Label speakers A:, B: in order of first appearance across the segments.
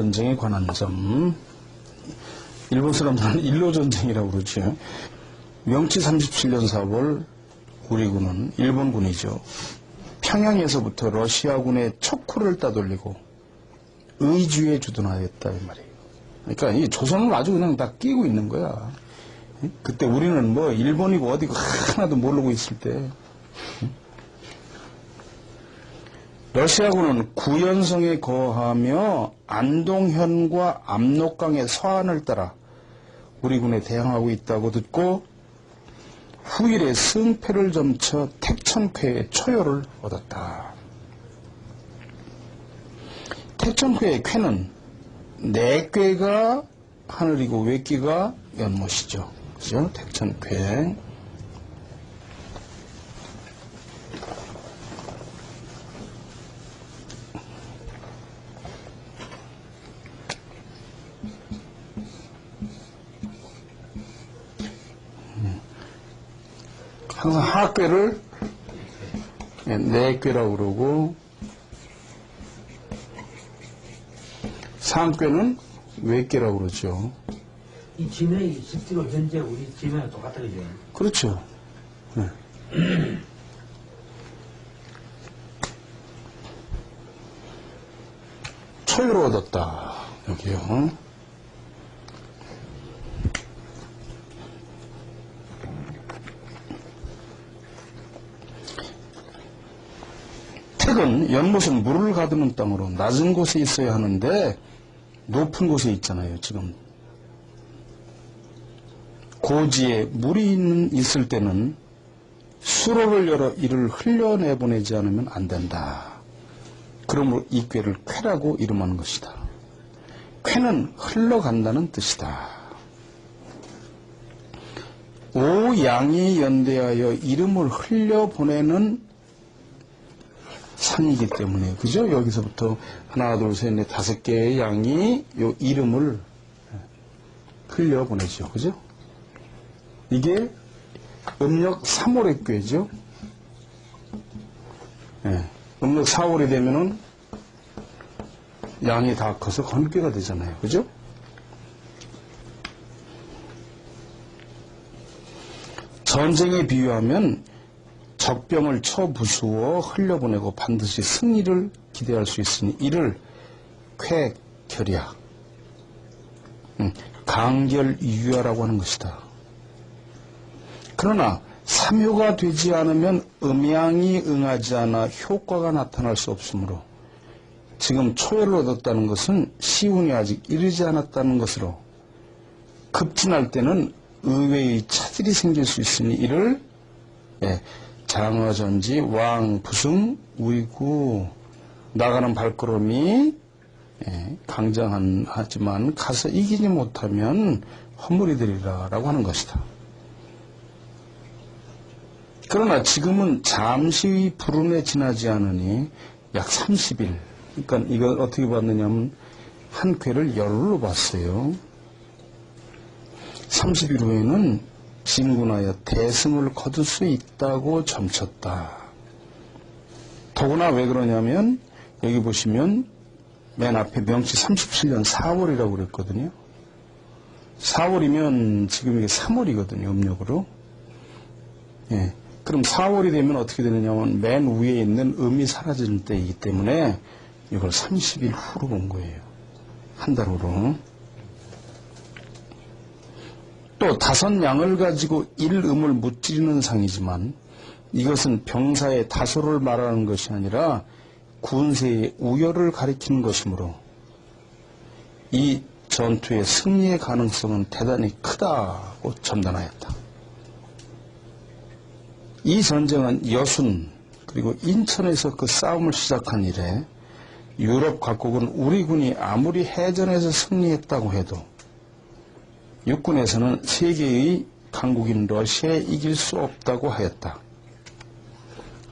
A: 일본전쟁에 관한 점. 일본 사람들은 일로전쟁이라고 그러죠. 명치 37년 4월 우리군은, 일본군이죠, 평양에서부터 러시아군의 척후를 따돌리고 의주에 주둔하였다, 이 말이에요. 그러니까 이 조선을 아주 그냥 다 끼고 있는 거야. 그때 우리는 뭐 일본이고 어디고 하나도 모르고 있을 때. 러시아군은 구연성에 거하며 안동현과 압록강의 서안을 따라 우리 군에 대항하고 있다고 듣고 후일에 승패를 점쳐 택천쾌의 초요를 얻었다. 택천쾌의 쾌는 내꾀가 하늘이고 외꾀가 연못이죠. 그죠? 택천쾌. 항상 하꾀를 내꾀라고 그러고 상꾀는 외꾀라고 그러죠.
B: 이 지명이 실제로 현재 우리 지명이 똑같다 그죠?
A: 그렇죠. 네. 초유를 얻었다. 여기요. 택은 연못은 물을 가두는 땅으로 낮은 곳에 있어야 하는데 높은 곳에 있잖아요. 지금 고지에 물이 있을 때는 수로를 열어 이를 흘려내보내지 않으면 안 된다. 그러므로 이 꾀를 쾌라고 이름하는 것이다. 쾌는 흘러간다는 뜻이다. 오양이 연대하여 이름을 흘려보내는 산이기 때문에, 그죠? 여기서부터 하나, 둘, 셋, 넷, 5개의 양이 요 이름을 흘려보내죠. 그죠? 이게 음력 3월의 꾀죠. 예. 음력 4월이 되면은 양이 다 커서 건꾀가 되잖아요. 그죠? 전쟁에 비유하면 적병을 쳐부수어 흘려보내고 반드시 승리를 기대할 수 있으니 이를 쾌결이야. 강결유야라고 하는 것이다. 그러나 삼효가 되지 않으면 음양이 응하지 않아 효과가 나타날 수 없으므로 지금 초열을 얻었다는 것은 시운이 아직 이르지 않았다는 것으로 급진할 때는 의외의 차질이 생길 수 있으니 이를 장어전지 왕부승 우이구 나가는 발걸음이 강장하지만 가서 이기지 못하면 헛물이 되리라 라고 하는 것이다. 그러나 지금은 잠시의 불운에 지나지 않으니 약 30일, 그러니까 이걸 어떻게 봤느냐면 한 쾌를 열로 봤어요. 30일 후에는 진군하여 대승을 거둘 수 있다고 점쳤다. 더구나 왜 그러냐면 여기 보시면 맨 앞에 명치 37년 4월이라고 그랬거든요. 4월이면 지금 이게 3월이거든요. 음력으로. 예. 그럼 4월이 되면 어떻게 되느냐면 맨 위에 있는 음이 사라지는 때이기 때문에 이걸 30일 후로 본 거예요. 한 달 후로. 또 5양을 가지고 1음을 무찌르는 상이지만 이것은 병사의 다소를 말하는 것이 아니라 군세의 우열을 가리키는 것이므로 이 전투의 승리의 가능성은 대단히 크다고 첨단하였다. 이 전쟁은 여순 그리고 인천에서 그 싸움을 시작한 이래 유럽 각국은 우리 군이 아무리 해전에서 승리했다고 해도 육군에서는 세계의 강국인 러시아에 이길 수 없다고 하였다.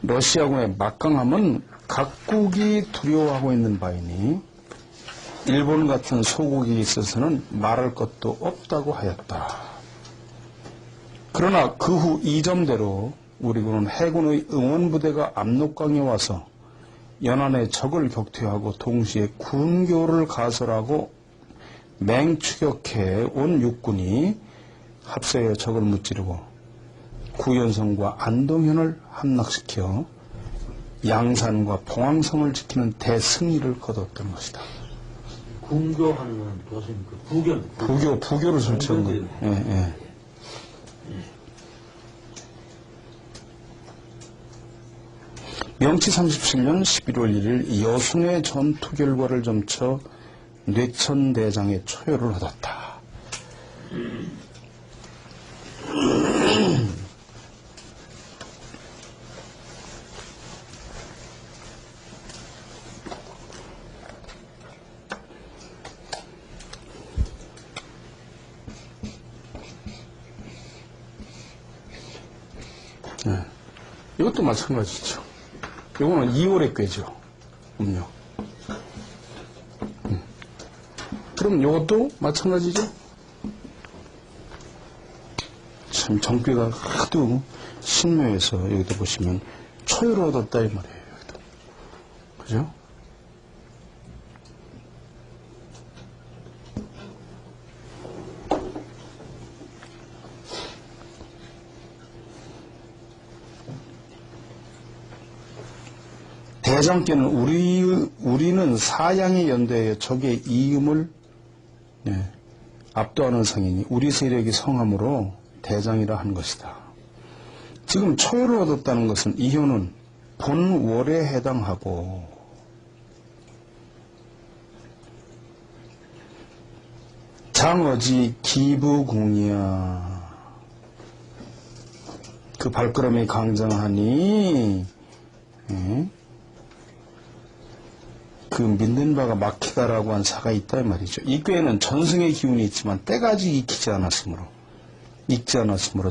A: 러시아군의 막강함은 각국이 두려워하고 있는 바이니 일본 같은 소국이 있어서는 말할 것도 없다고 하였다. 그러나 그 후 이점대로 우리 군은 해군의 응원부대가 압록강에 와서 연안의 적을 격퇴하고 동시에 군교를 가설하고 맹추격해 온 육군이 합세하여 적을 무찌르고 구연성과 안동현을 함락시켜 양산과 봉황성을 지키는 대승리를 거뒀던 것이다.
B: 군교하는 건 교수님 그 부견.
A: 부교를 설치한 거예요. 예, 예. 명치 37년 11월 1일 여순의 전투 결과를 점쳐 뇌천대장의 초열을 얻었다. 네. 이것도 마찬가지죠. 이거는 2월의 꾀죠. 음력. 그럼 이것도 마찬가지죠. 참 정비가 하도 신묘해서 여기도 보시면 초유를 얻었다 이 말이에요. 여기도. 그죠? 대장께는 우리는 사양의 연대에 적의 이음을 압도하는 성이니 우리 세력이 성함으로 대장이라 한 것이다. 지금 초유를 얻었다는 것은 이효는 본월에 해당하고 장어지 기부궁이야. 그 발걸음이 강정하니 그 믿는 바가 막히다라고 한 사가 있다 이 말이죠. 이 꾀에는 전승의 기운이 있지만 때까지 익지 않았으므로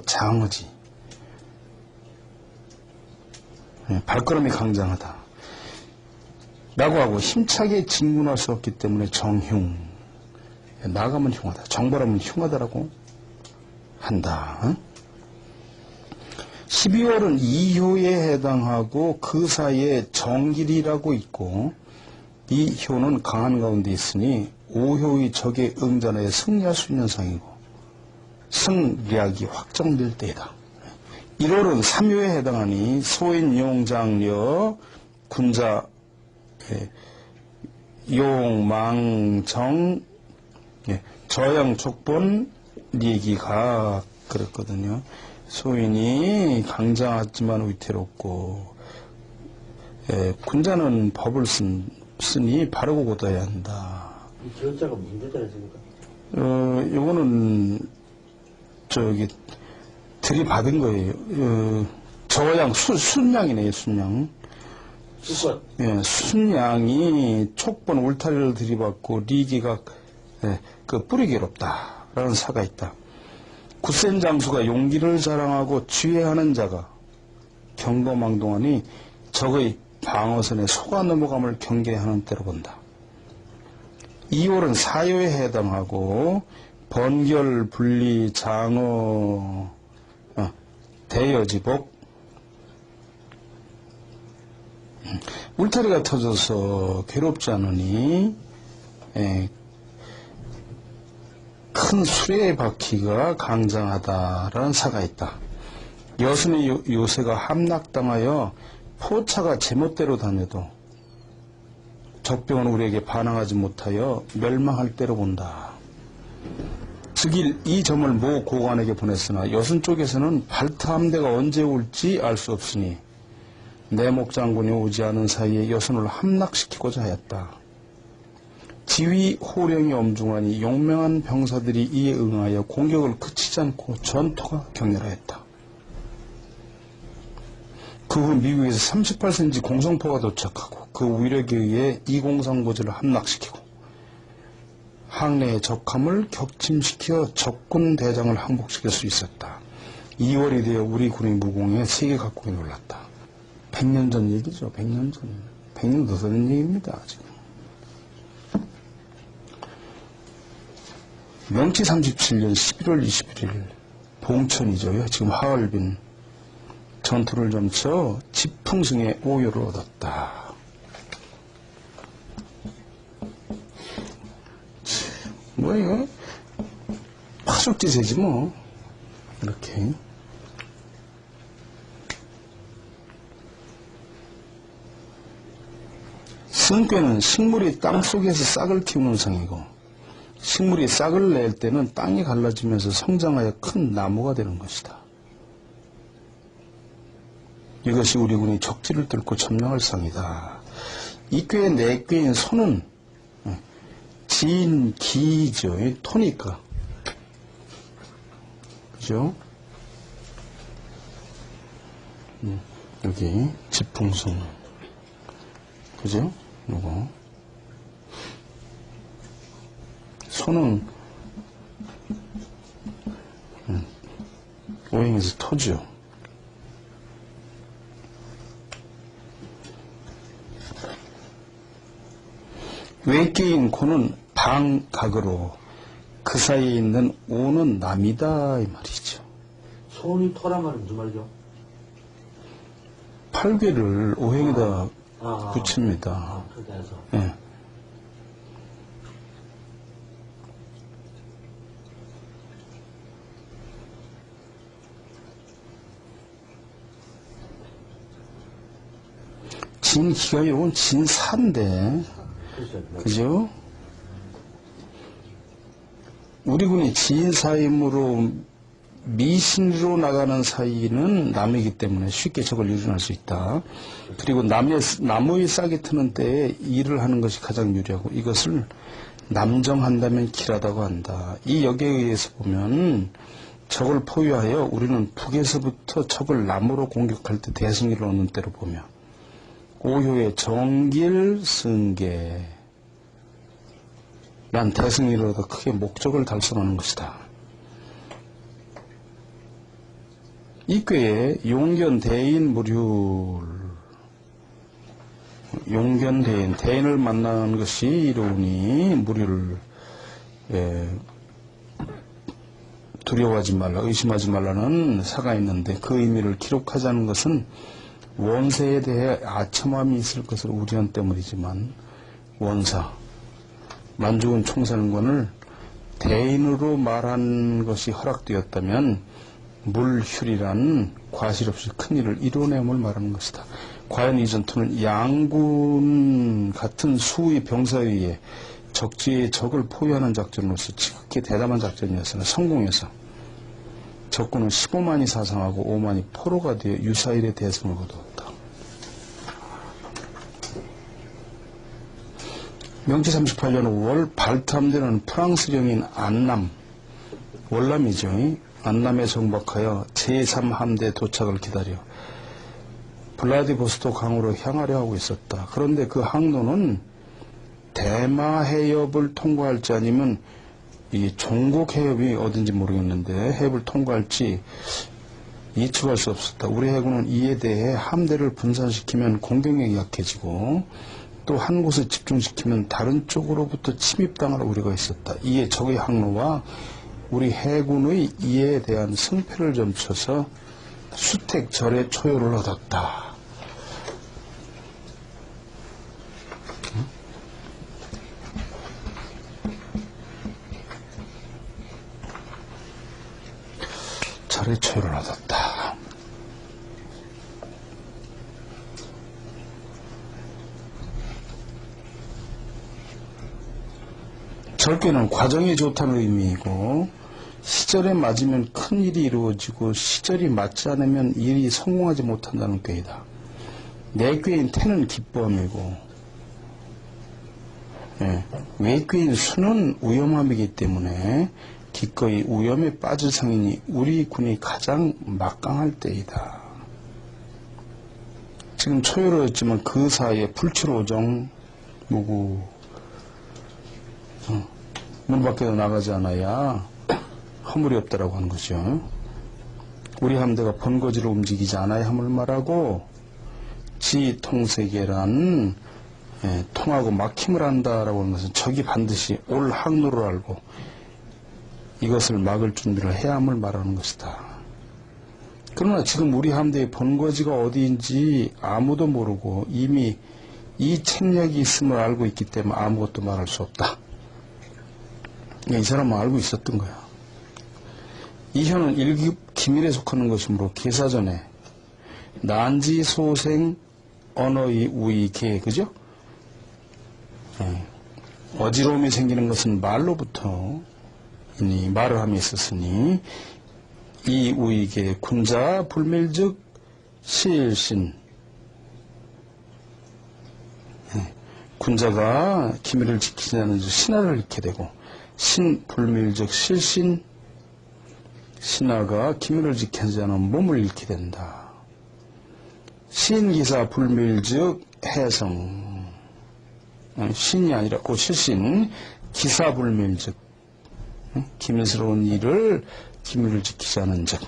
A: 장어지. 발걸음이 강장하다. 라고 하고 힘차게 진군할 수 없기 때문에 정흉. 나가면 흉하다. 정벌하면 흉하다라고 한다. 12월은 이효에 해당하고 그 사이에 정길이라고 있고 이 효는 강한 가운데 있으니 오효의 적의 응전에 승리할 수 있는 상이고 승략이 확정될 때이다. 1월은 3효에 해당하니 소인 용장려 군자 용망정 저양 촉본 리기가 그랬거든요. 소인이 강장하지만 위태롭고 군자는 법을 쓰니 바르고 곧아야 한다.
B: 이 기억자가 무슨 글자를 씁니까?
A: 요거는 들이받은 거예요. 저양 순양이네요. 순양.
B: 수컷.
A: 순양이 촉본 울타리를 들이받고 리기가 그 뿌리 괴롭다라는 사가 있다. 굳센 장수가 용기를 자랑하고 지혜하는 자가 경거망동하니 적의 방어선에 속아 넘어감을 경계하는 때로 본다. 2월은 사요에 해당하고 번결, 분리, 장어, 대여지복 울타리가 터져서 괴롭지 않으니 큰 수레의 바퀴가 강장하다라는 사가 있다. 여순의 요새가 함락당하여 포차가 제멋대로 다녀도 적병은 우리에게 반항하지 못하여 멸망할 때로 본다. 즉일 이 점을 모 고관에게 보냈으나 여순 쪽에서는 발트 함대가 언제 올지 알 수 없으니 내목 장군이 오지 않은 사이에 여순을 함락시키고자 하였다. 지휘 호령이 엄중하니 용맹한 병사들이 이에 응하여 공격을 그치지 않고 전투가 격렬하였다. 그 후 미국에서 38cm 공성포가 도착하고 그 위력에 의해 203고지를 함락시키고 항내의 적함을 격침시켜 적군 대장을 항복시킬 수 있었다. 2월이 되어 우리 군의 무공에 세계 각국이 놀랐다. 100년 전 얘기죠. 100년 전. 100년 더 된 얘기입니다. 지금. 명치 37년 11월 21일 봉천이죠. 지금 하얼빈 전투를 점쳐 지풍승의 오효를 얻었다. 뭐 이거 파죽지세지 뭐. 이렇게. 승꾀는 식물이 땅 속에서 싹을 틔우는 성이고, 식물이 싹을 낼 때는 땅이 갈라지면서 성장하여 큰 나무가 되는 것이다. 이것이 우리 군이 적지를 뚫고 점령할 상이다. 이 꾀의 내 꾀인 소는 진, 기죠. 토니까. 그죠? 여기 지풍성. 그죠? 요거. 소는 오행에서 토죠. 외계인 고는 방각으로 그 사이에 있는 오는 남이다 이 말이죠.
B: 손이 토란 말은 무슨 말이죠?
A: 팔괘를 오행에다 붙입니다.
B: 그렇게 해서.
A: 예. 진기가 이건 진사인데, 그죠? 우리 군이 지인사임으로 미신으로 나가는 사이는 남이기 때문에 쉽게 적을 일어날 수 있다. 그리고 나무의 싹이 트는 때에 일을 하는 것이 가장 유리하고 이것을 남정한다면 길하다고 한다. 이 역에 의해서 보면 적을 포위하여 우리는 북에서부터 적을 남으로 공격할 때 대승리를 얻는 때로 보며 오효의 정길 승계 난 대승리를 얻어 크게 목적을 달성하는 것이다. 이 꾀에 용견대인 무률 용견대인 대인을 만나는 것이 이로우니 무률을 두려워하지 말라 의심하지 말라는 사가 있는데 그 의미를 기록하자는 것은 원세에 대해 아첨함이 있을 것을 우려한 때문이지만 원사 만주군 총사령관을 대인으로 말한 것이 허락되었다면 물휴리란 과실 없이 큰 일을 이뤄냄을 말하는 것이다. 과연 이 전투는 양군 같은 수의 병사에 의해 적지의 적을 포위하는 작전으로서 지극히 대담한 작전이었으나 성공해서 적군은 15만이 사상하고 5만이 포로가 되어 유사일의 대승을 거두었다. 명치 38년 5월 발탐되는 프랑스령인 안남 월남이죠. 안남에 정박하여 제3함대 도착을 기다려 블라디보스토크 항으로 향하려 하고 있었다. 그런데 그 항로는 대마 해협을 통과할지 아니면 이 종국 해협이 어딘지 모르겠는데 해협을 통과할지 예측할 수 없었다. 우리 해군은 이에 대해 함대를 분산시키면 공격력이 약해지고 또 한 곳에 집중시키면 다른 쪽으로부터 침입당할 우려가 있었다. 이에 적의 항로와 우리 해군의 이에 대한 승패를 점쳐서 수택절의 초요를 얻었다. 절의 초요를 얻었다. 절개는 과정이 좋다는 의미이고 시절에 맞으면 큰 일이 이루어지고 시절이 맞지 않으면 일이 성공하지 못한다는 꾀이다. 내 꾀인 태는 기뻐함이고 외꾀인 수는 위험함이기 때문에 기꺼이 위험에 빠질 상인이 우리 군이 가장 막강할 때이다. 지금 초유로였지만 그 사이에 풀치로정 무구 문 밖에도 나가지 않아야 허물이 없다라고 하는 거죠. 우리 함대가 번거지로 움직이지 않아야 함을 말하고 지통세계란 통하고 막힘을 한다라고 하는 것은 적이 반드시 올 항로를 알고 이것을 막을 준비를 해야 함을 말하는 것이다. 그러나 지금 우리 함대의 번거지가 어디인지 아무도 모르고 이미 이 책략이 있음을 알고 있기 때문에 아무것도 말할 수 없다. 이 사람은 알고 있었던 거야. 이현은 1급 기밀에 속하는 것이므로 계사전에 난지 소생 언어의 우이계, 그죠? 어지러움이 생기는 것은 말로부터 이니 말을 함에 있었으니 이 우이계 군자 불밀즉 실신, 군자가 기밀을 지키지 않는 신하를 잃게 되고, 신 불밀즉 실신, 신하가 기밀을 지키지 않은 몸을 잃게 된다. 신기사 불밀즉 해성, 신이 아니라 곧 실신, 기사 불밀즉 기밀스러운 일을 기밀을 지키지 않은 즉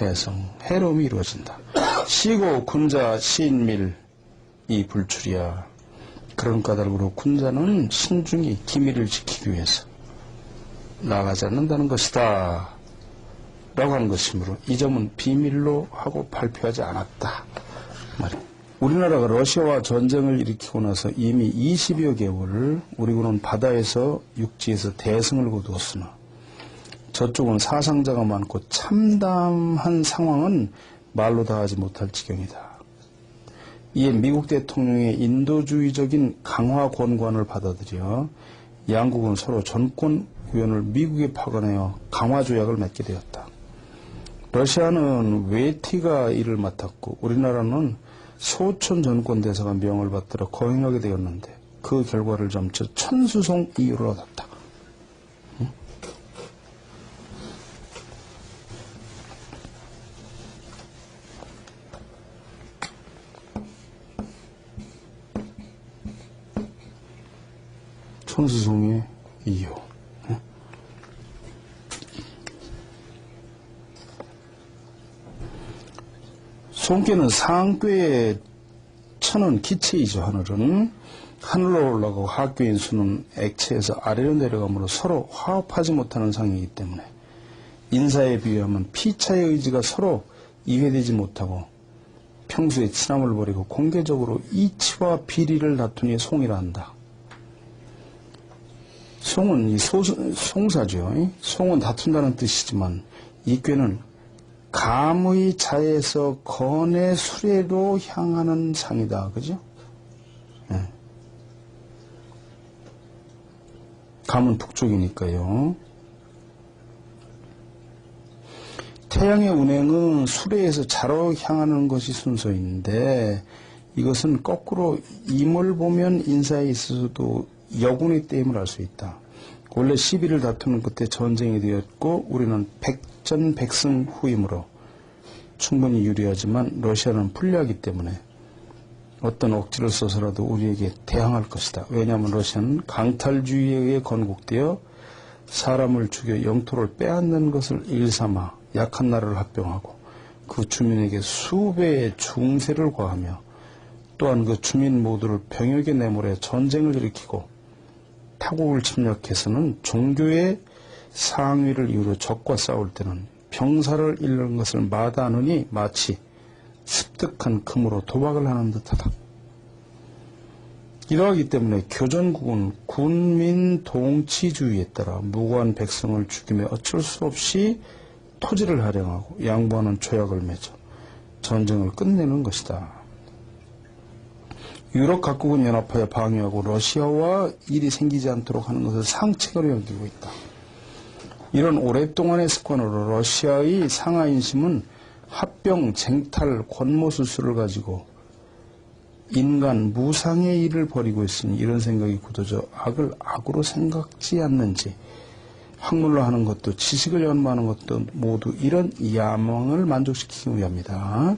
A: 해성, 해로움이 이루어진다. 시고 군자 시인밀 이 불출이야. 그런 까닭으로 군자는 신중히 기밀을 지키기 위해서 나가지 않는다는 것이다 라고 하는 것이므로 이 점은 비밀로 하고 발표하지 않았다 말이야. 우리나라가 러시아와 전쟁을 일으키고 나서 이미 20여 개월 우리 군은 바다에서 육지에서 대승을 거두었으나 저쪽은 사상자가 많고 참담한 상황은 말로 다 하지 못할 지경이다. 이에 미국 대통령의 인도주의적인 강화 권고안을 받아들여 양국은 서로 전권 구현을 미국에 파견하여 강화 조약을 맺게 되었다. 러시아는 외티가 이를 맡았고 우리나라는 소천 전권 대사가 명을 받들어 거행하게 되었는데 그 결과를 점쳐 천수송 이유를 얻었다. 천수송의 이유. 송괴는 상괴의 천은 기체이죠. 하늘은 하늘로 올라가고 하괴인 수는 액체에서 아래로 내려가므로 서로 화합하지 못하는 상이기 때문에 인사에 비유하면 피차의 의지가 서로 이해되지 못하고 평소에 친함을 버리고 공개적으로 이치와 비리를 다투니 송이라 한다. 송은 이 송사죠. 송은 다툰다는 뜻이지만 이 꾀는 감의 자에서 건의 수레로 향하는 상이다. 그죠? 네. 감은 북쪽이니까요. 태양의 운행은 수레에서 자로 향하는 것이 순서인데 이것은 거꾸로 임을 보면 인사에 있어서도 여군의 때임을 알 수 있다. 원래 시비를 다투는 끝에 전쟁이 되었고 우리는 백전백승 후이므로 충분히 유리하지만 러시아는 불리하기 때문에 어떤 억지를 써서라도 우리에게 대항할 것이다. 왜냐하면 러시아는 강탈주의에 의해 건국되어 사람을 죽여 영토를 빼앗는 것을 일삼아 약한 나라를 합병하고 그 주민에게 수배의 중세를 과하며 또한 그 주민 모두를 병역에 내몰아 전쟁을 일으키고 타국을 침략해서는 종교의 상위를 이유로 적과 싸울 때는 병사를 잃는 것을 마다하느니 마치 습득한 금으로 도박을 하는 듯하다. 이러하기 때문에 교전국은 군민 동치주의에 따라 무고한 백성을 죽이며 어쩔 수 없이 토지를 할애하고 양보하는 조약을 맺어 전쟁을 끝내는 것이다. 유럽 각국은 연합하여 방위하고 러시아와 일이 생기지 않도록 하는 것을 상책으로 여기고 있다. 이런 오랫동안의 습관으로 러시아의 상하인심은 합병, 쟁탈, 권모술수를 가지고 인간 무상의 일을 벌이고 있으니 이런 생각이 굳어져 악을 악으로 생각지 않는지 학문로 하는 것도 지식을 연마하는 것도 모두 이런 야망을 만족시키기 위함이다.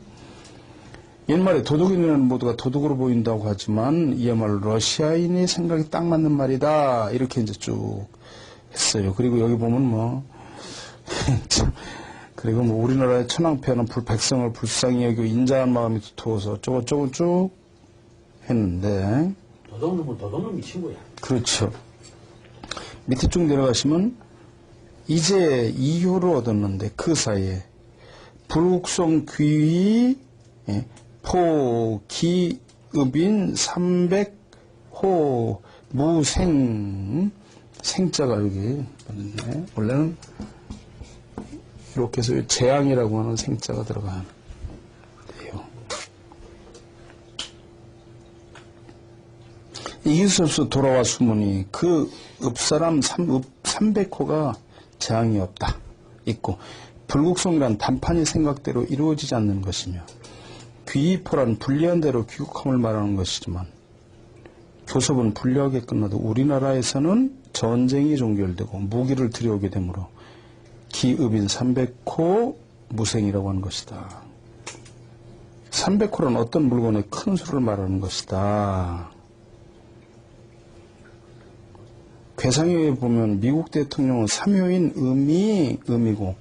A: 옛말에 도둑인은 모두가 도둑으로 보인다고 하지만 이야말로 러시아인의 생각이 딱 맞는 말이다. 이렇게 이제 쭉 했어요. 그리고 여기 보면 그리고 우리나라의 천황폐하는 백성을 불쌍히 여기고 인자한 마음이 두터워서 어쩌고저쩌고 쭉 했는데
B: 도둑놈은 도둑놈이 친구야.
A: 그렇죠. 밑에 쭉 내려가시면 이제 2호를 얻었는데 그 사이에 불국성 귀위 포기읍인 300호 무생 생자가 여기 있네. 원래는 이렇게 해서 재앙이라고 하는 생자가 들어가요. 이길 수 없어 돌아와 수문이 그 읍사람 300호가 재앙이 없다. 있고 불국성이란 단판이 생각대로 이루어지지 않는 것이며 귀이포란 불리한 대로 귀국함을 말하는 것이지만 교섭은 불리하게 끝나도 우리나라에서는 전쟁이 종결되고 무기를 들여오게 되므로 기읍인 300호 무생이라고 하는 것이다. 300호란 어떤 물건의 큰 수를 말하는 것이다. 괴상에 보면 미국 대통령은 3호인 음이고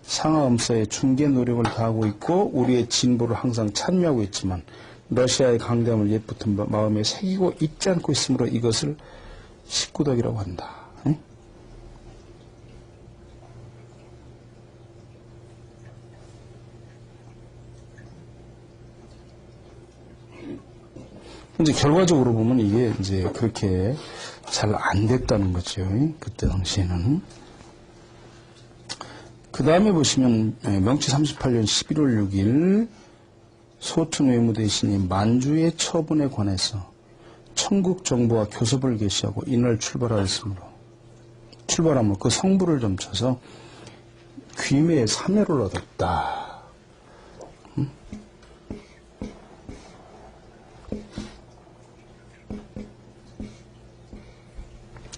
A: 상하음사의 중개 노력을 다하고 있고 우리의 진보를 항상 찬미하고 있지만 러시아의 강대함을 옛부터 마음에 새기고 잊지 않고 있으므로 이것을 식구덕이라고 한다. 응? 이제 결과적으로 보면 이게 이제 그렇게 잘 안 됐다는 거죠. 그때 당시에는. 그 다음에 보시면 명치 38년 11월 6일 소춘 외무대신이 만주의 처분에 관해서 청국 정부와 교섭을 개시하고 이날 출발함으로 그 성부를 점쳐서 귀매의 사멸을 얻었다.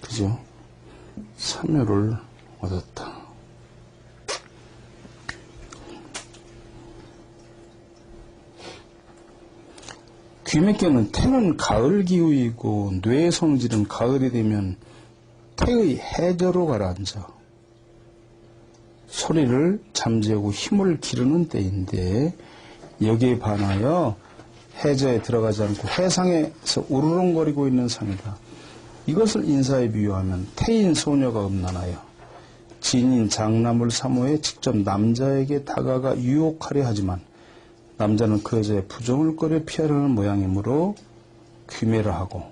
A: 그죠? 사멸을 얻었다. 귀매께는 태는 가을 기후이고 뇌의 성질은 가을이 되면 태의 해저로 가라앉아 소리를 잠재우고 힘을 기르는 때인데 여기에 반하여 해저에 들어가지 않고 해상에서 우르렁거리고 있는 상이다. 이것을 인사에 비유하면 태인 소녀가 음란하여 진인 장남을 사모해 직접 남자에게 다가가 유혹하려 하지만 남자는 그 여자의 부정을 꺼려 피하려는 모양이므로 귀매를 하고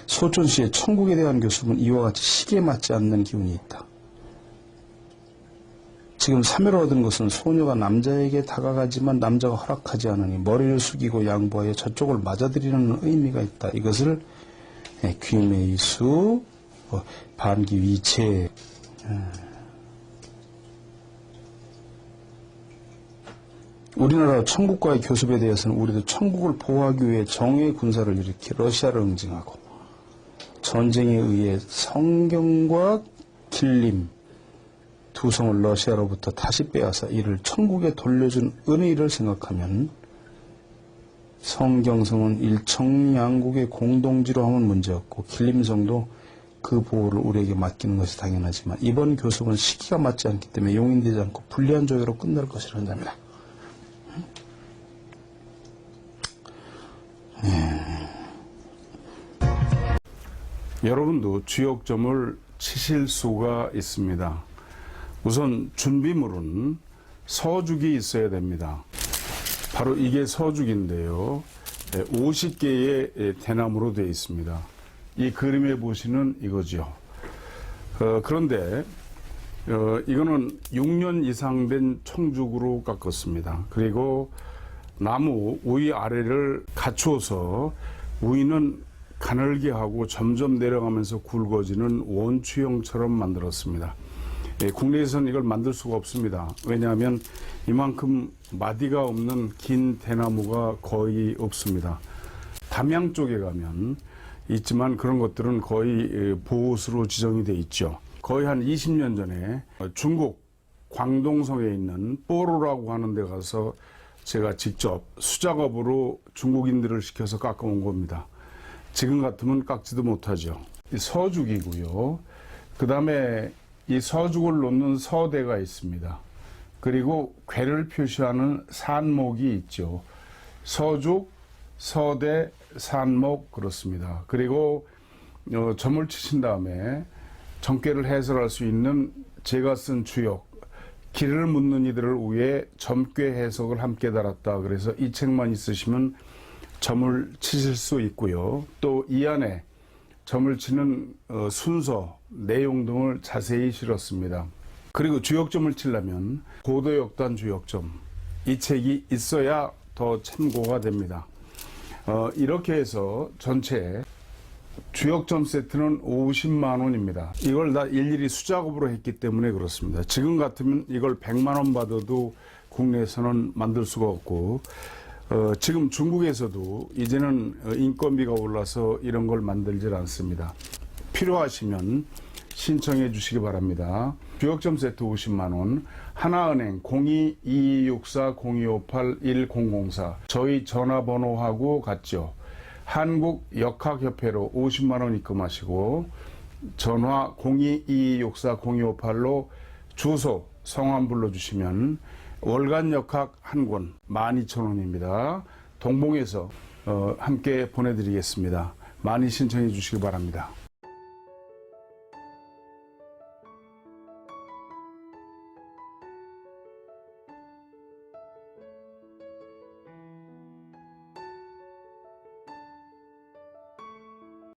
A: 소춘 씨의 천국에 대한 교습은 이와 같이 시기에 맞지 않는 기운이 있다. 지금 사멸을 얻은 것은 소녀가 남자에게 다가가지만 남자가 허락하지 않으니 머리를 숙이고 양보하여 저쪽을 맞아들이는 의미가 있다. 이것을 귀매이수 반기위체 우리나라 천국과의 교섭에 대해서는 우리도 천국을 보호하기 위해 정예 군사를 일으켜 러시아를 응징하고 전쟁에 의해 성경과 길림 두 성을 러시아로부터 다시 빼앗아 이를 천국에 돌려준 은혜를 생각하면 성경성은 일청양국의 공동지로 하면 문제없고 길림성도 그 보호를 우리에게 맡기는 것이 당연하지만 이번 교섭은 시기가 맞지 않기 때문에 용인되지 않고 불리한 조약으로 끝날 것이라는 점이다.
C: 여러분도 주역점을 치실 수가 있습니다. 우선 준비물은 서죽이 있어야 됩니다. 바로 이게 서죽인데요. 50개의 대나무로 되어 있습니다. 이 그림에 보시는 이거죠. 그런데 이거는 6년 이상 된 청죽으로 깎았습니다. 그리고 나무 위 아래를 갖추어서 위는 가늘게 하고 점점 내려가면서 굵어지는 원추형처럼 만들었습니다. 국내에서는 이걸 만들 수가 없습니다. 왜냐하면 이만큼 마디가 없는 긴 대나무가 거의 없습니다. 담양 쪽에 가면 있지만 그런 것들은 거의 보호수로 지정이 돼 있죠. 거의 한 20년 전에 중국 광동성에 있는 뽀로라고 하는 데 가서 제가 직접 수작업으로 중국인들을 시켜서 깎아온 겁니다. 지금 같으면 깎지도 못하죠. 이 서죽이고요. 그 다음에 이 서죽을 놓는 서대가 있습니다. 그리고 궤를 표시하는 산목이 있죠. 서죽, 서대, 산목 그렇습니다. 그리고 점을 치신 다음에 점괘를 해설할 수 있는 제가 쓴 주역 길을 묻는 이들을 위해 점괘 해석을 함께 달았다. 그래서 이 책만 있으시면 점을 치실 수 있고요. 또 이 안에 점을 치는 순서, 내용 등을 자세히 실었습니다. 그리고 주역점을 치려면 고도역단 주역점, 이 책이 있어야 더 참고가 됩니다. 이렇게 해서 전체 주역점 세트는 50만 원입니다. 이걸 다 일일이 수작업으로 했기 때문에 그렇습니다. 지금 같으면 이걸 100만 원 받아도 국내에서는 만들 수가 없고, 지금 중국에서도 이제는 인건비가 올라서 이런 걸 만들질 않습니다. 필요하시면 신청해 주시기 바랍니다. 주역점 세트 50만 원, 하나은행 02-2264-0258-1004 저희 전화번호하고 같죠. 한국역학협회로 50만 원 입금하시고 전화 02-2264-0258로 주소, 성함 불러주시면 월간 역학 한 권 12,000원입니다. 동봉해서 함께 보내드리겠습니다. 많이 신청해 주시기 바랍니다.